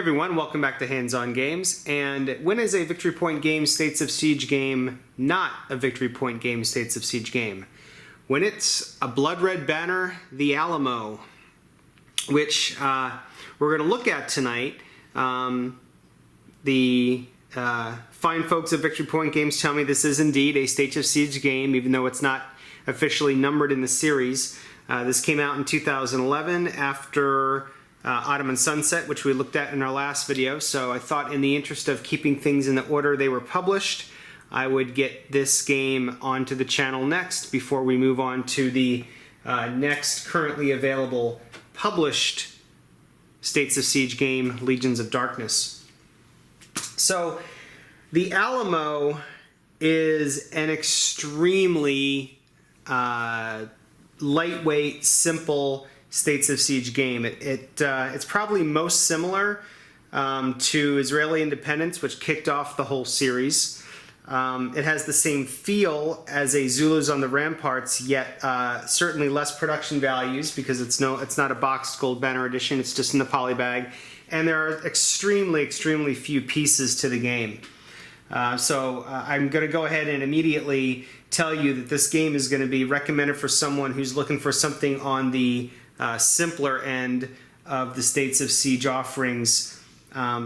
everyone, welcome back to Hands-On Games. And when is a Victory Point game States of Siege game not a Victory Point game States of Siege game? When it's a blood red banner, the Alamo, which we're going to look at tonight. The fine folks at Victory Point Games tell me this is indeed a States of Siege game, even though it's not officially numbered in the series. This came out in 2011 after Ottoman Sunset, which we looked at in our last video, so I thought in the interest of keeping things in the order they were published, I would get this game onto the channel next before we move on to the next currently available published States of Siege game, Legions of Darkness. So the Alamo is an extremely lightweight, simple States of Siege game. It's probably most similar to Israeli Independence, which kicked off the whole series. It has the same feel as a Zulus on the Ramparts, yet certainly less production values because it's not a boxed gold banner edition. It's just in the poly bag, and there are extremely few pieces to the game. So I'm going to go ahead and immediately tell you that this game is going to be recommended for someone who's looking for something on the simpler end of the States of Siege offerings.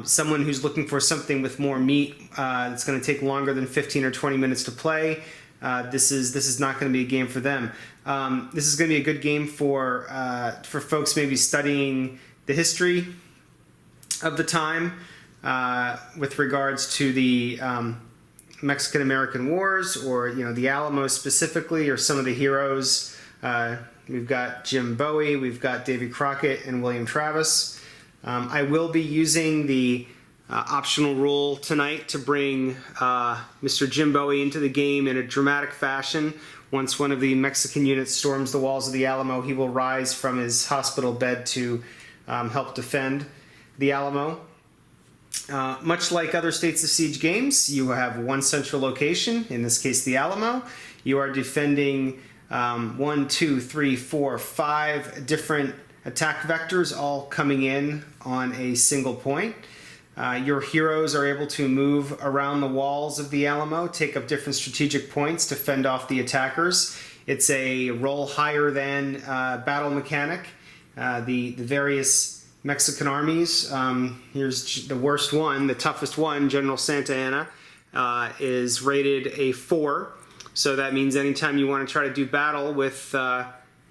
Someone who's looking for something with more meat that's going to take longer than 15 or 20 minutes to play. This is not going to be a game for them. This is going to be a good game for folks maybe studying the history of the time with regards to the Mexican-American Wars, or the Alamo specifically, or some of the heroes. We've got Jim Bowie, we've got Davy Crockett, and William Travis. I will be using the optional rule tonight to bring Mr. Jim Bowie into the game in a dramatic fashion. Once one of the Mexican units storms the walls of the Alamo, he will rise from his hospital bed to help defend the Alamo. Much like other States of Siege games, you have one central location, in this case the Alamo. You are defending 1, 2, 3, 4, 5 different attack vectors all coming in on a single point. Your heroes are able to move around the walls of the Alamo, take up different strategic points to fend off the attackers. It's a roll higher than battle mechanic. The various Mexican armies, here's the worst one, the toughest one, General Santa Anna, is rated a 4. So that means anytime you want to try to do battle with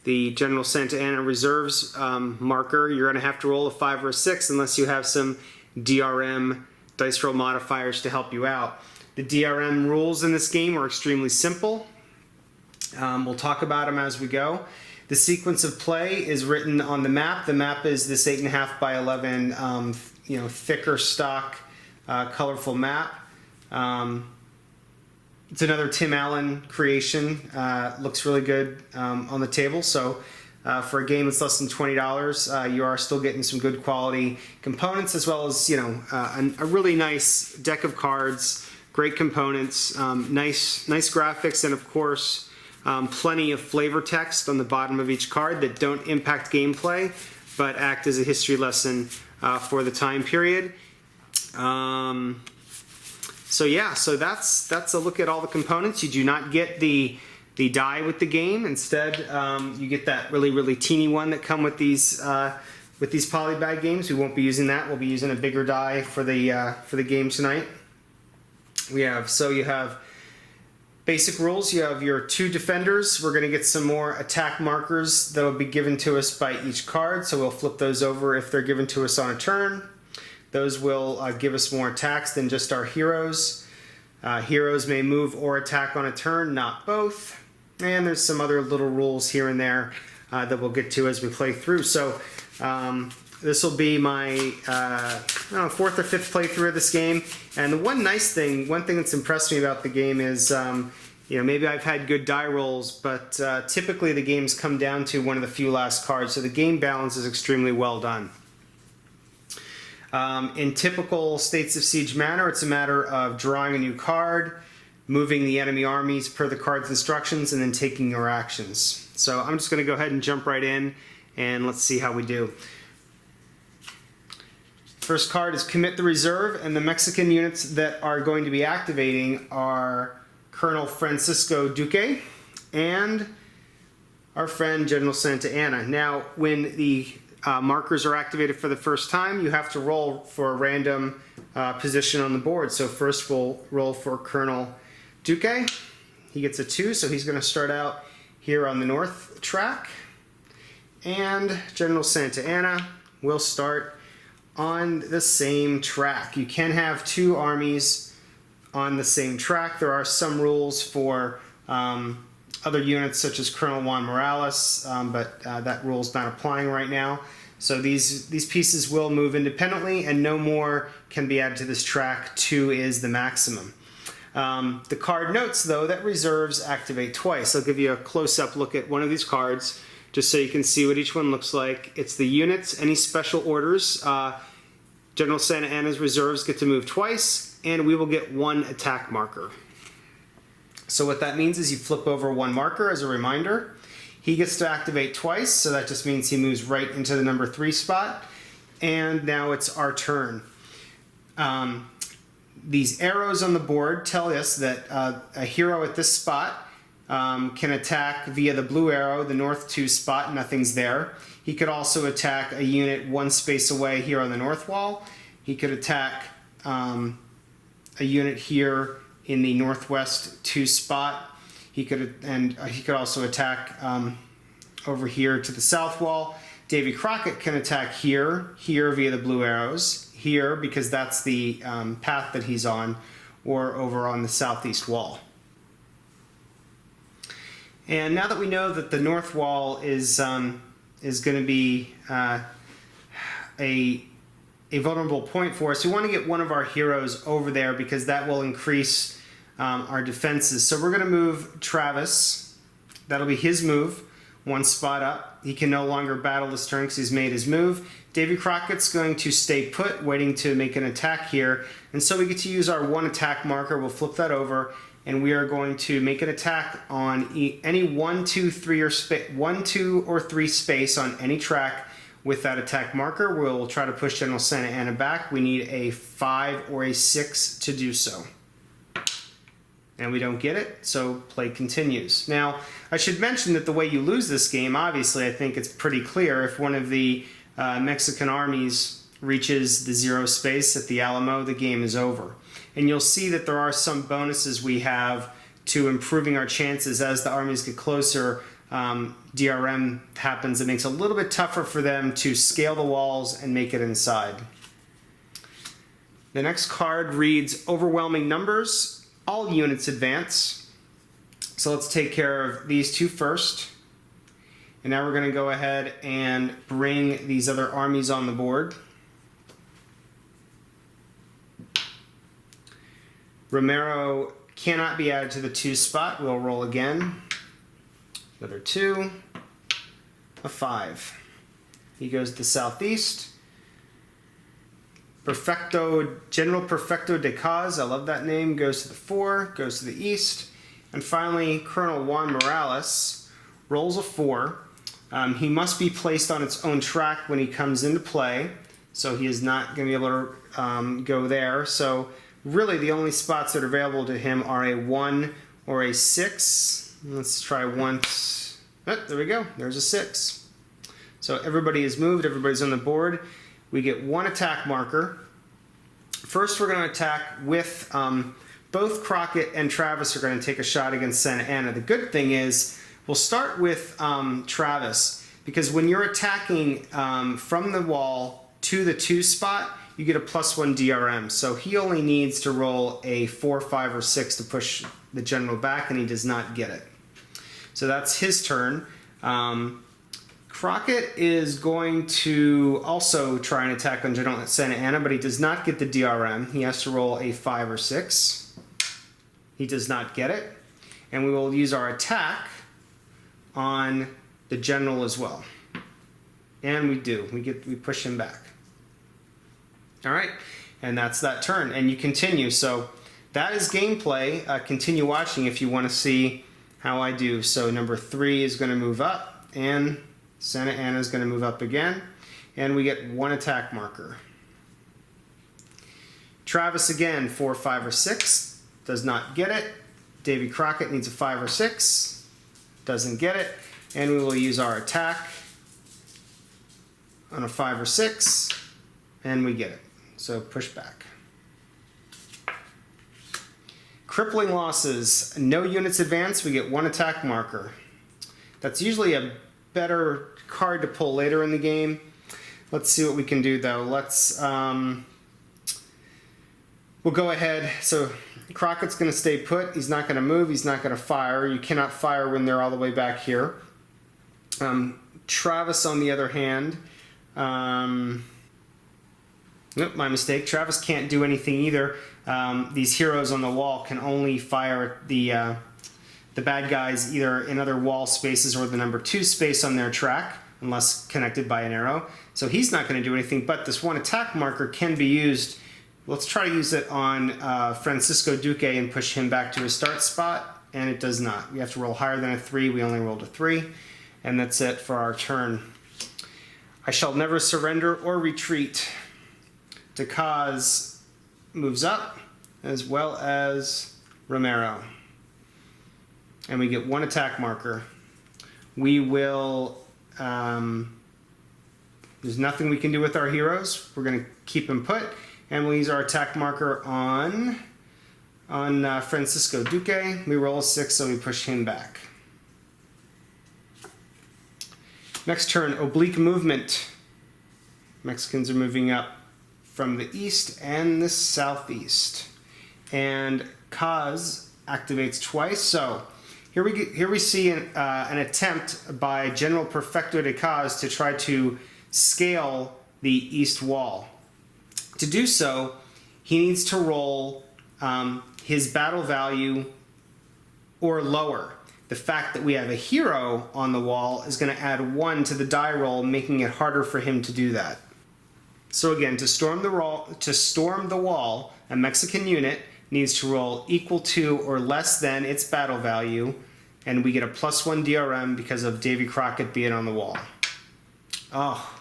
the General Santa Anna Reserves marker, you're going to have to roll a 5 or a 6 unless you have some DRM dice roll modifiers to help you out. The DRM rules in this game are extremely simple. We'll talk about them as we go. The sequence of play is written on the map. The map is this 8.5 by 11, thicker stock, colorful map. It's another Tim Allen creation. Looks really good on the table. So for a game that's less than $20, you are still getting some good quality components, as well as a really nice deck of cards, great components, nice graphics, and of course plenty of flavor text on the bottom of each card that don't impact gameplay, but act as a history lesson for the time period. So that's a look at all the components. You do not get the die with the game. Instead, you get that really teeny one that come with these polybag games. We won't be using that. We'll be using a bigger die for the game tonight. You have basic rules. You have your 2 defenders. We're going to get some more attack markers that will be given to us by each card. So we'll flip those over if they're given to us on a turn. Those will give us more attacks than just our heroes. Heroes may move or attack on a turn, not both. And there's some other little rules here and there that we'll get to as we play through. So this will be my 4th or 5th playthrough of this game. And the one thing that's impressed me about the game is, maybe I've had good die rolls, but typically the games come down to one of the few last cards. So the game balance is extremely well done. In typical States of Siege manner, it's a matter of drawing a new card, moving the enemy armies per the card's instructions, and then taking your actions. So I'm just going to go ahead and jump right in, and let's see how we do. First card is Commit the Reserve, and the Mexican units that are going to be activating are Colonel Francisco Duque and our friend General Santa Anna. Now, when the markers are activated for the first time, you have to roll for a random position on the board. So first we'll roll for Colonel Duque. He gets a 2, so he's going to start out here on the north track. And General Santa Anna will start on the same track. You can have 2 armies on the same track. There are some rules for other units such as Colonel Juan Morales, but that rule is not applying right now. So these pieces will move independently, and no more can be added to this track. 2 is the maximum. The card notes, though, that reserves activate twice. I'll give you a close-up look at one of these cards just so you can see what each one looks like. It's the units, any special orders. General Santa Anna's reserves get to move twice, and we will get 1 attack marker. So what that means is you flip over 1 marker as a reminder. He gets to activate twice, so that just means he moves right into the number 3 spot. And now it's our turn. These arrows on the board tell us that a hero at this spot can attack via the blue arrow, the north 2 spot, nothing's there. He could also attack a unit 1 space away here on the north wall. He could attack a unit here in the northwest 2 spot. He could also attack over here to the south wall. Davy Crockett can attack here via the blue arrows, here because that's the path that he's on, or over on the southeast wall. And now that we know that the north wall is going to be a vulnerable point for us, we want to get one of our heroes over there because that will increase our defenses. So we're going to move Travis. That'll be his move, 1 spot up. He can no longer battle this turn because he's made his move. Davy Crockett's going to stay put, waiting to make an attack here. And so we get to use our 1 attack marker. We'll flip that over, and we are going to make an attack on any 1, 2, 2, or 3 space on any track with that attack marker. We'll try to push General Santa Anna back. We need a 5 or a 6 to do so. And we don't get it, so play continues. Now, I should mention that the way you lose this game, obviously, I think it's pretty clear. If one of the Mexican armies reaches the 0 space at the Alamo, the game is over. And you'll see that there are some bonuses we have to improving our chances as the armies get closer. DRM happens. It makes it a little bit tougher for them to scale the walls and make it inside. The next card reads Overwhelming Numbers. All units advance. So let's take care of these 2 first. And now we're going to go ahead and bring these other armies on the board. Romero cannot be added to the 2 spot. We'll roll again. Another 2. A 5. He goes to the southeast. General Perfecto de Caz, I love that name, goes to the 4, goes to the east. And finally, Colonel Juan Morales rolls a 4. He must be placed on its own track when he comes into play, so he is not going to be able to go there. So really the only spots that are available to him are a 1 or a 6. Let's try once. Oh, there we go. There's a 6. So everybody is moved. Everybody's on the board. We get 1 attack marker. First, we're going to attack with both Crockett and Travis are going to take a shot against Santa Anna. The good thing is we'll start with Travis, because when you're attacking from the wall to the 2 spot, you get a +1 DRM. So he only needs to roll a 4, 5, or 6 to push the general back, and he does not get it. So that's his turn. Crockett is going to also try and attack on General Santa Anna, but he does not get the DRM. He has to roll a 5 or 6. He does not get it. And we will use our attack on the general as well. And we do. We push him back. All right. And that's that turn. And you continue. So that is gameplay. Continue watching if you want to see how I do. So number 3 is going to move up, and Santa Anna is going to move up again, and we get 1 attack marker. Travis again, 4, 5, or 6. Does not get it. Davy Crockett needs a 5 or 6. Doesn't get it. And we will use our attack on a 5 or 6. And we get it. So push back. Crippling losses. No units advance. We get 1 attack marker. That's usually a better card to pull later in the game. Let's see what we can do though. We'll go ahead. So Crockett's going to stay put. He's not going to move. He's not going to fire. You cannot fire when they're all the way back here. Travis, on the other hand, nope, my mistake. Travis can't do anything either. These heroes on the wall can only fire the bad guys either in other wall spaces or the number 2 space on their track, unless connected by an arrow. So he's not going to do anything, but this 1 attack marker can be used. Let's try to use it on Francisco Duque and push him back to his start spot, and it does not. We have to roll higher than a 3. We only rolled a 3, and that's it for our turn. I shall never surrender or retreat. Decaz moves up, as well as Romero. And we get 1 attack marker. We will... there's nothing we can do with our heroes. We're going to keep them put. And we'll use our attack marker on Francisco Duque. We roll a 6, so we push him back. Next turn, oblique movement. Mexicans are moving up from the east and the southeast. And Kaz activates twice. So here we see an attempt by General Perfecto de Kaz to try to scale the east wall. To do so, he needs to roll his battle value or lower. The fact that we have a hero on the wall is going to add 1 to the die roll, making it harder for him to do that. So again, to storm the wall, a Mexican unit needs to roll equal to or less than its battle value, and we get a +1 DRM because of Davy Crockett being on the wall. Oh,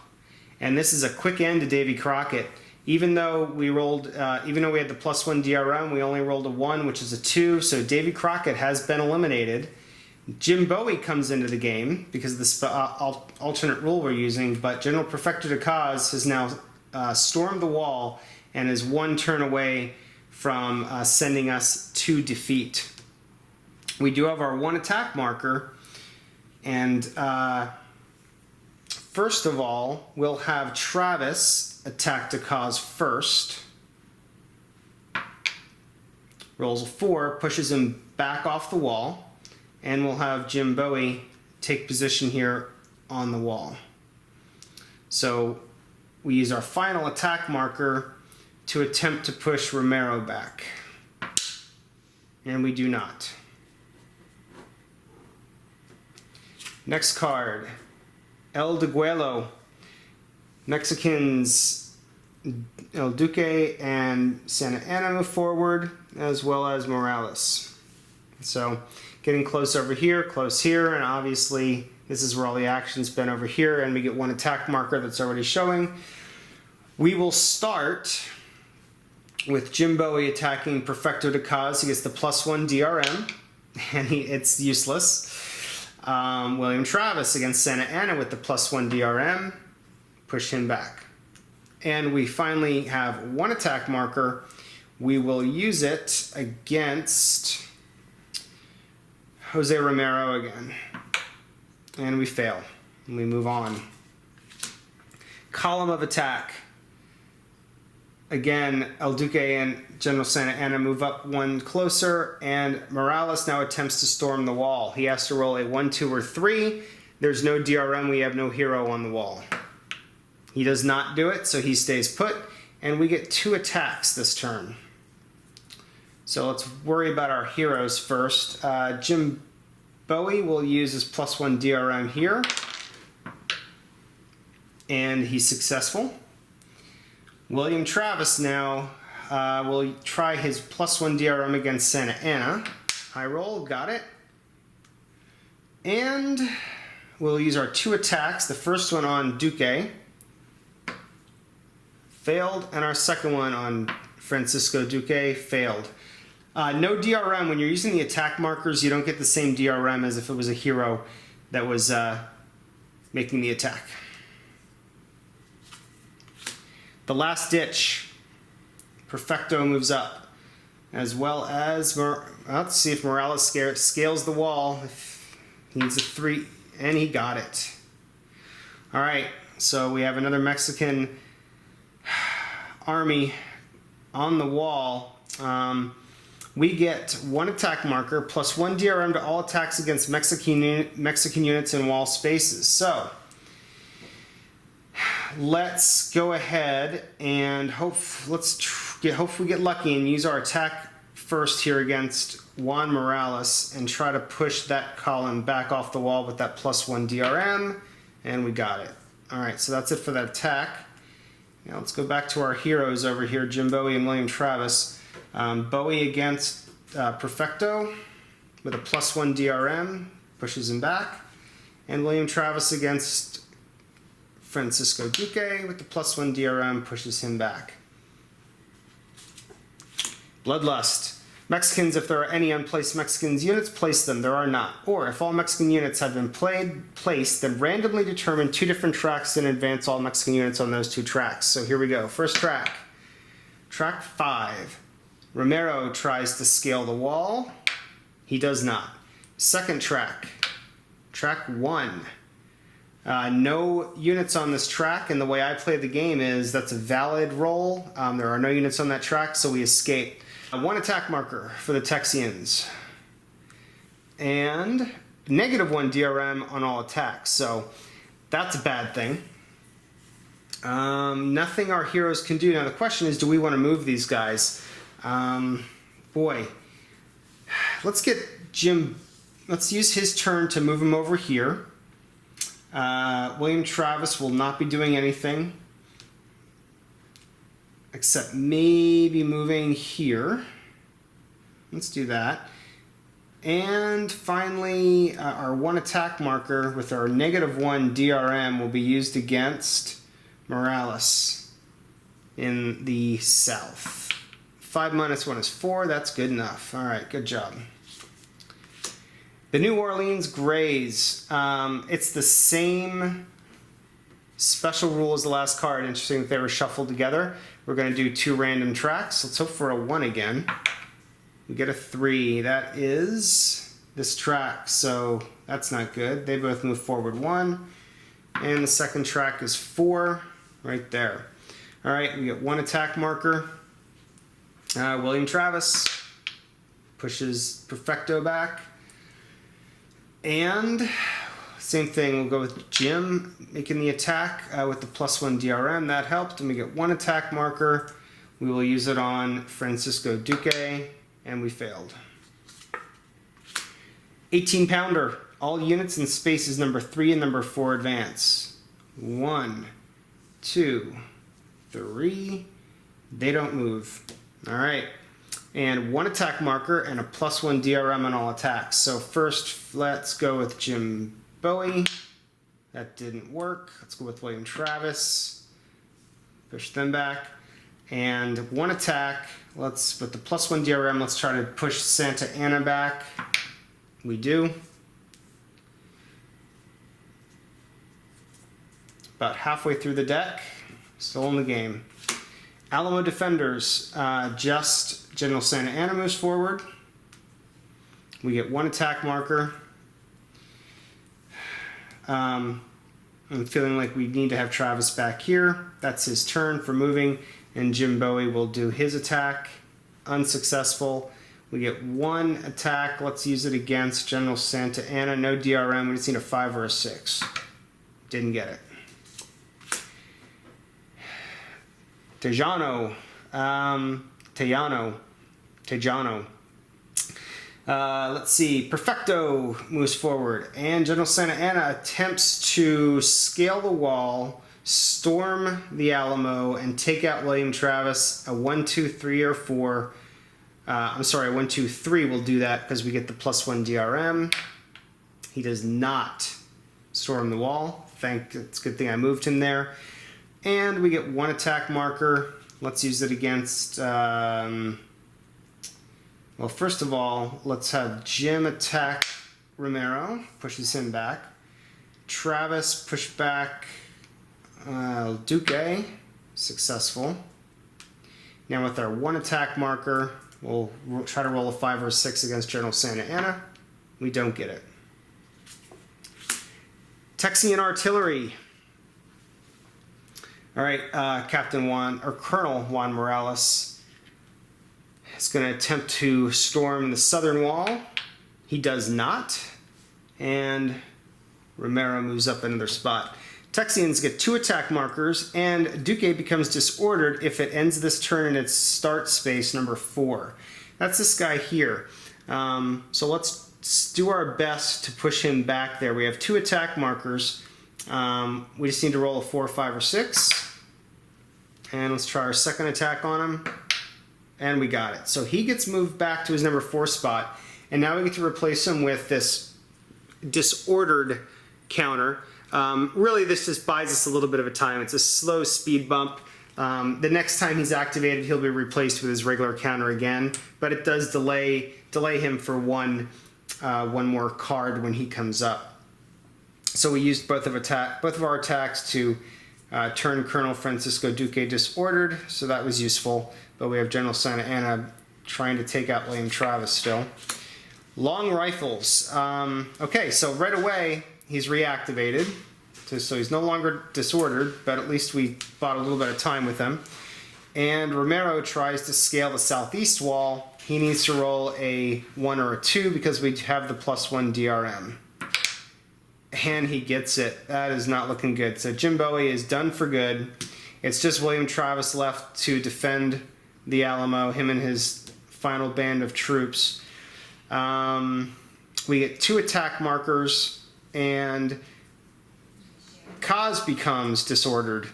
and this is a quick end to Davy Crockett. Even though we had the +1 DRM, we only rolled a 1, which is a 2, so Davy Crockett has been eliminated. Jim Bowie comes into the game because of the alternate rule we're using, but General Perfecto de Kaz has now stormed the wall and is 1 turn away from sending us to defeat. We do have our 1 attack marker, and first of all, we'll have Travis attack de Kaz first. Rolls a 4, pushes him back off the wall, and we'll have Jim Bowie take position here on the wall. So we use our final attack marker to attempt to push Romero back. And we do not. Next card, El Deguelo. Mexicans El Duque and Santa Ana move forward, as well as Morales. So getting close over here, close here, and obviously this is where all the action's been over here, and we get 1 attack marker that's already showing. We will start with Jim Bowie attacking Perfecto de Kaz. He gets the +1 DRM, and it's useless. William Travis against Santa Ana with the +1 DRM. Push him back. And we finally have 1 attack marker. We will use it against Jose Romero again. And we fail. And we move on. Column of attack. Again, El Duque and General Santa Ana move up 1 closer, and Morales now attempts to storm the wall. He has to roll a 1, 2, or 3. There's no DRM. We have no hero on the wall. He does not do it, so he stays put, and we get 2 attacks this turn. So let's worry about our heroes first. Jim Bowie will use his +1 DRM here, and he's successful. William Travis now will try his +1 DRM against Santa Ana. High roll, got it. And we'll use our 2 attacks. The first one on Duque. Failed, and our second one on Francisco Duque, failed. No DRM. When you're using the attack markers, you don't get the same DRM as if it was a hero that was making the attack. The last ditch. Perfecto moves up. As well as, let's see if Morales scales the wall. He needs a 3, and he got it. All right, so we have another Mexican army on the wall. We get 1 attack marker plus 1 DRM to all attacks against Mexican units in wall spaces. So let's go ahead and hopefully get lucky and use our attack first here against Juan Morales and try to push that column back off the wall with that plus 1 DRM, and we got it. All right, so that's it for that attack. Now let's go back to our heroes over here, Jim Bowie and William Travis. Bowie against Perfecto with a plus 1 DRM, pushes him back, and William Travis against Francisco Duque with the plus 1 DRM, pushes him back. Bloodlust. Mexicans, if there are any unplaced Mexican units, place them. There are not. Or if all Mexican units have been placed, then randomly determine 2 different tracks and advance all Mexican units on those 2 tracks. So here we go. First track. Track 5. Romero tries to scale the wall. He does not. Second track. Track 1. No units on this track, and the way I play the game is that's a valid roll. There are no units on that track, so we escape. 1 attack marker for the Texians. And -1 DRM on all attacks, so that's a bad thing. Nothing our heroes can do. Now the question is, do we want to move these guys? Boy. Let's get Jim, let's use his turn to move him over here. William Travis will not be doing anything except maybe moving here. Let's do that. And finally, our 1 attack marker with our -1 DRM will be used against Morales in the south. 5 minus 1 is 4. That's good enough. All right, good job. The New Orleans Grays. It's the same special rule as the last card. Interesting that they were shuffled together. We're going to do 2 random tracks. Let's hope for a 1 again. We get a 3. That is this track, so that's not good. They both move forward 1. And the second track is 4, right there. All right, we get 1 attack marker. William Travis pushes Perfecto back. And same thing, we'll go with Jim making the attack with the +1 DRM. That helped, and we get 1 attack marker. We will use it on Francisco Duque, and we failed. 18-pounder. All units in spaces number 3 and number 4 advance. 1, 2, 3. They don't move. All right. And 1 attack marker and a +1 DRM on all attacks. So first, let's go with Jim Bowie. That didn't work. Let's go with William Travis. Push them back. And 1 attack. Let's, with the +1 DRM, let's try to push Santa Ana back. We do. About halfway through the deck. Still in the game. Alamo Defenders. Just General Santa Ana moves forward. We get 1 attack marker. I'm feeling like we need to have Travis back here. That's his turn for moving, and Jim Bowie will do his attack. Unsuccessful. We get 1 attack. Let's use it against General Santa Ana. No DRM. We just need a 5 or a 6. Didn't get it. Tejano. Let's see. Perfecto moves forward, and General Santa Ana attempts to scale the wall, storm the Alamo, and take out William Travis. A 1, 2, 3, or 4. I'm sorry, a 1, 2, 3 will do that because we get the +1 DRM. He does not storm the wall. It's a good thing I moved him there. And we get 1 attack marker. Let's use it against, well, first of all, let's have Jim attack Romero, pushes him back. Travis push back Duque, successful. Now with our 1 attack marker, we'll try to roll a 5 or a 6 against General Santa Ana. We don't get it. Texian artillery. All right, Colonel Juan Morales is going to attempt to storm the southern wall. He does not, and Romero moves up another spot. Texians get 2 attack markers, and Duque becomes disordered if it ends this turn in its start space number 4. That's this guy here. So let's do our best to push him back there. We have 2 attack markers. We just need to roll a 4, 5, or 6. And let's try our second attack on him. And we got it. So he gets moved back to his number 4 spot. And now we get to replace him with this disordered counter. Really, this just buys us a little bit of a time. It's a slow speed bump. The next time he's activated, he'll be replaced with his regular counter again. But it does delay him for one more card when he comes up. So we used both of our attacks to turn Colonel Francisco Duque disordered, so that was useful. But we have General Santa Ana trying to take out William Travis still. Long rifles. Okay, so right away he's reactivated, so he's no longer disordered, but at least we bought a little bit of time with him. And Romero tries to scale the southeast wall. He needs to roll a 1 or a 2 because we have the +1 DRM. And he gets it. That is not looking good. So Jim Bowie is done for good. It's just William Travis left to defend the Alamo, him and his final band of troops. We get 2 attack markers, and Kaz becomes disordered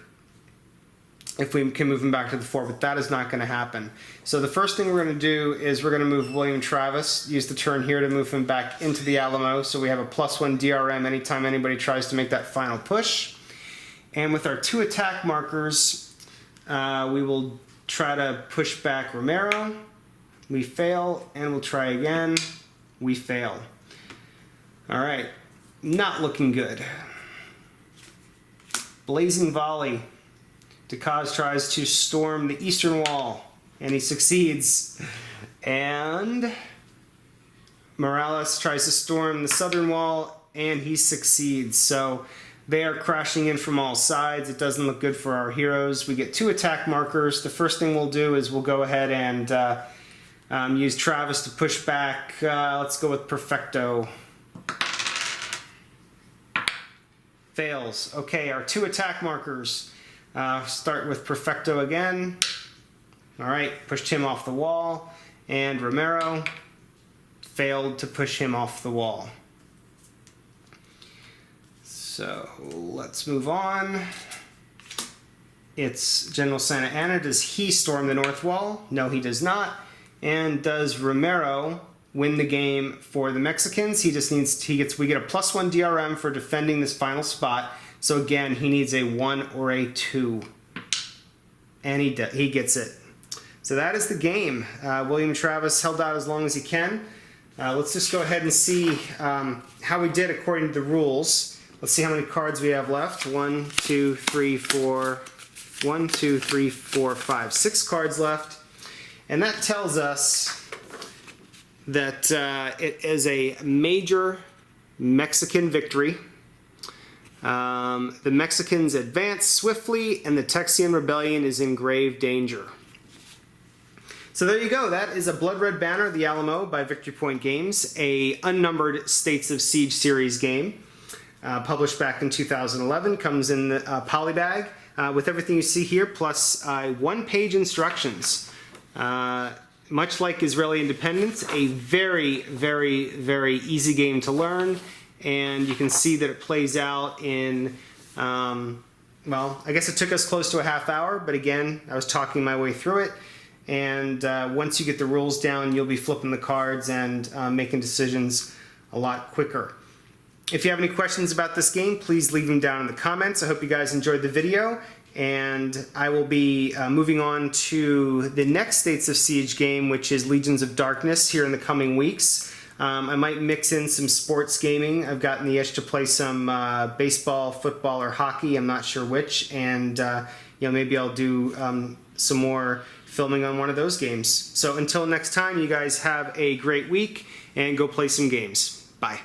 if we can move him back to the 4, but that is not going to happen. So the first thing we're going to do is we're going to move William Travis, use the turn here to move him back into the Alamo, so we have a +1 DRM anytime anybody tries to make that final push. And with our 2 attack markers, we will try to push back Romero. We fail, and we'll try again. We fail. All right, not looking good. Blazing volley. Decaz tries to storm the eastern wall, and he succeeds. And Morales tries to storm the southern wall, and he succeeds. So they are crashing in from all sides. It doesn't look good for our heroes. We get 2 attack markers. The first thing we'll do is we'll go ahead and use Travis to push back. Let's go with Perfecto. Fails. Okay, our 2 attack markers. Start with Perfecto again. All right, pushed him off the wall. And Romero failed to push him off the wall. So let's move on. It's General Santa Ana. Does he storm the north wall? No, he does not. And does Romero win the game for the Mexicans? We get a +1 DRM for defending this final spot. So again, he needs a 1 or a 2. And he gets it. So that is the game. William Travis held out as long as he can. Let's just go ahead and see how we did according to the rules. Let's see how many cards we have left. 1, 2, 3, 4, 1, 2, 3, 4, 5, 6 cards left. And that tells us that it is a major Mexican victory. The Mexicans advance swiftly, and the Texian Rebellion is in grave danger. So there you go. That is a Blood Red Banner, the Alamo by Victory Point Games, a unnumbered States of Siege series game, published back in 2011. Comes in the polybag with everything you see here, plus 1-page instructions. Much like Israeli Independence, a very, very, very easy game to learn. And you can see that it plays out in, well, I guess it took us close to a half hour, but again, I was talking my way through it. And once you get the rules down, you'll be flipping the cards and making decisions a lot quicker. If you have any questions about this game, please leave them down in the comments. I hope you guys enjoyed the video, And I will be moving on to the next States of Siege game, which is Legions of Darkness, here in the coming weeks. I might mix in some sports gaming. I've gotten the itch to play some baseball, football, or hockey. I'm not sure which. And maybe I'll do some more filming on one of those games. So until next time, you guys have a great week and go play some games. Bye.